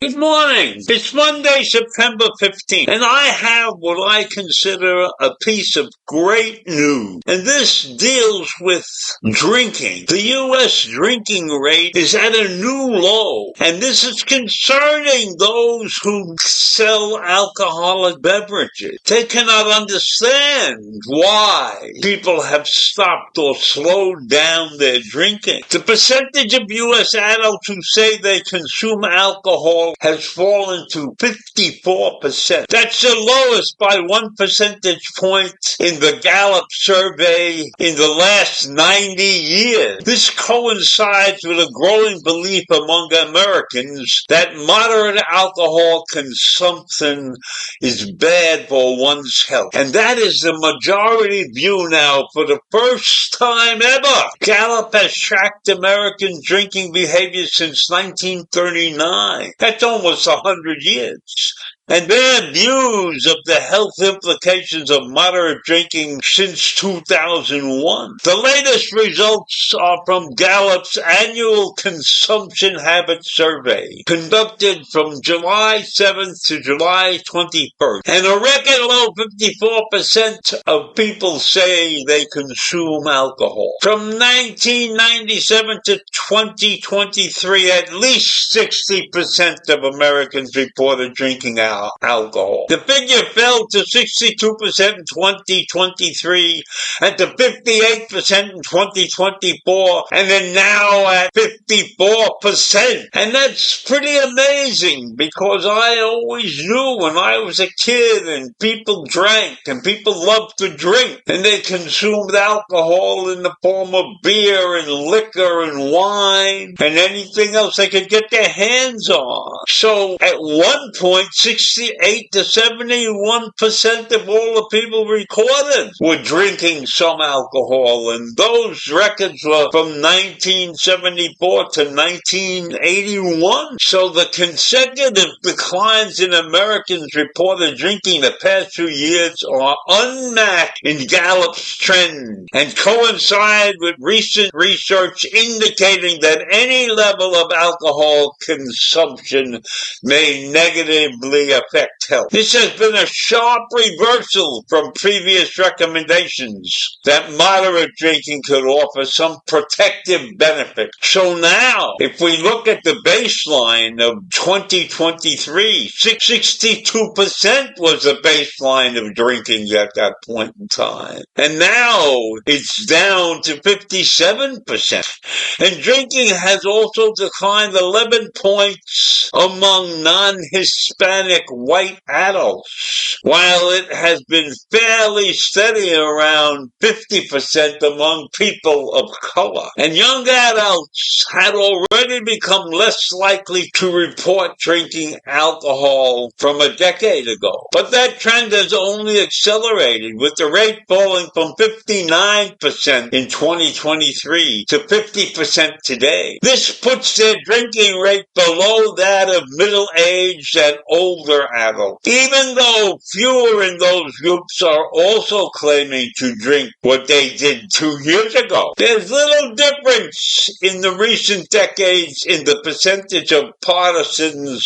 Good morning. It's Monday, September 15th, and I have what I consider a piece of great news. And this deals with drinking. The U.S. drinking rate is at a new low, and this is concerning those who sell alcoholic beverages. They cannot understand why people have stopped or slowed down their drinking. The percentage of U.S. adults who say they consume alcohol has fallen to 54%. That's the lowest by 1 percentage point in the Gallup survey in the last 90 years. This coincides with a growing belief among Americans that moderate alcohol consumption is bad for one's health. And that is the majority view now for the first time ever. Gallup has tracked American drinking behavior since 1939. That's almost 100 years. And their views of the health implications of moderate drinking since 2001. The latest results are from Gallup's annual consumption habit survey, conducted from July 7th to July 21st. And a record low 54% of people say they consume alcohol. From 1997 to 2023, at least 60% of Americans reported drinking alcohol. The figure fell to 62% in 2023 and to 58% in 2024 and then now at 54%. And that's pretty amazing because I always knew when I was a kid and people drank and people loved to drink and they consumed alcohol in the form of beer and liquor and wine and anything else they could get their hands on. So at one point, 68 to 71% of all the people recorded were drinking some alcohol, and those records were from 1974 to 1981. So the consecutive declines in Americans reported drinking the past few years are unmatched in Gallup's trend and coincide with recent research indicating that any level of alcohol consumption may negatively affect health. This has been a sharp reversal from previous recommendations that moderate drinking could offer some protective benefit. So now, if we look at the baseline of 2023, 62% was the baseline of drinking at that point in time. And now it's down to 57%. And drinking has also declined 11 points among non-Hispanic white adults, while it has been fairly steady around 50% among people of color. And young adults had already become less likely to report drinking alcohol from a decade ago. But that trend has only accelerated, with the rate falling from 59% in 2023 to 50% today. This puts their drinking rate below that of middle-aged and older older adults, even though fewer in those groups are also claiming to drink what they did 2 years ago. There's little difference in the recent decades in the percentage of partisans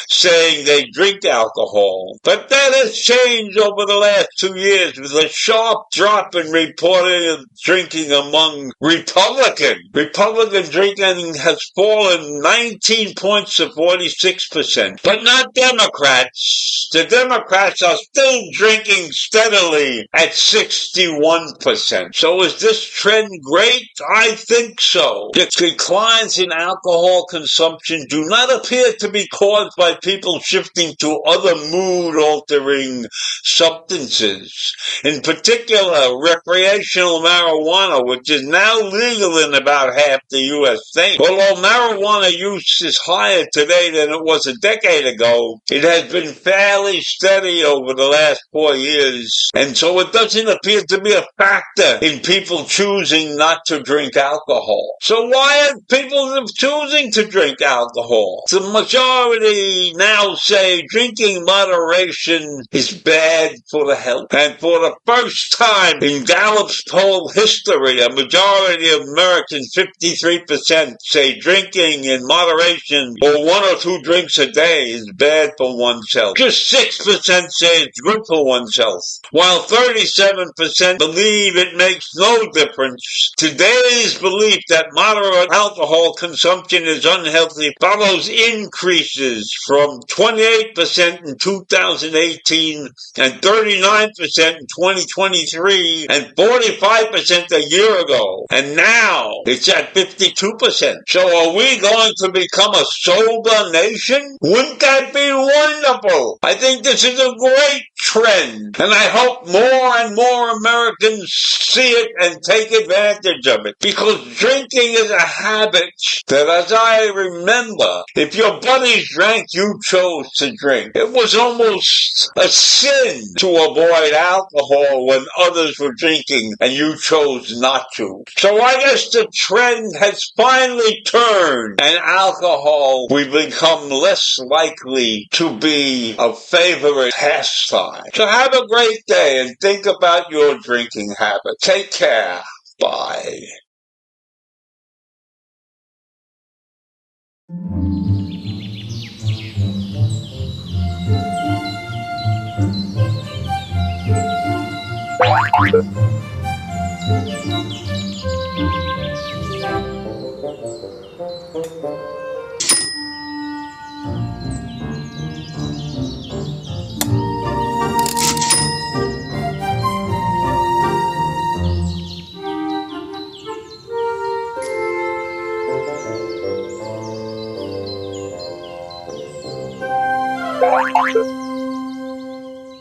saying they drink alcohol, but that has changed over the last 2 years with a sharp drop in reported drinking among Republicans. Republican drinking has fallen 19 points to 46%, but not Democrats. The Democrats are still drinking steadily at 61%. So is this trend great? I think so. The declines in alcohol consumption do not appear to be caused by people shifting to other mood-altering substances. In particular, recreational marijuana, which is now legal in about half the U.S. states. Although marijuana use is higher today than it was a decade ago, it has been fairly steady over the last 4 years, and so it doesn't appear to be a factor in people choosing not to drink alcohol. So why are people choosing to drink alcohol? The majority now say drinking moderation is bad for the health, and for the first time in Gallup's poll history, a majority of Americans, 53%, say drinking in moderation or 1 or 2 drinks a day is bad for one's health. Just 6% say it's good for one's health, while 37% believe it makes no difference. Today's belief that moderate alcohol consumption is unhealthy follows increases from 28% in 2018 and 39% in 2023 and 45% a year ago. And now it's at 52%. So are we going to become a sober nation? Wouldn't that be wonderful? I think this is a great trend, and I hope more and more Americans see it and take advantage of it, because drinking is a habit that, as I remember, if your buddies drank, you chose to drink. It was almost a sin to avoid alcohol when others were drinking and you chose not to. So I guess the trend has finally turned, and alcohol will become less likely to be a favorite pastime. So have a great day and think about your drinking habit. Take care. Bye.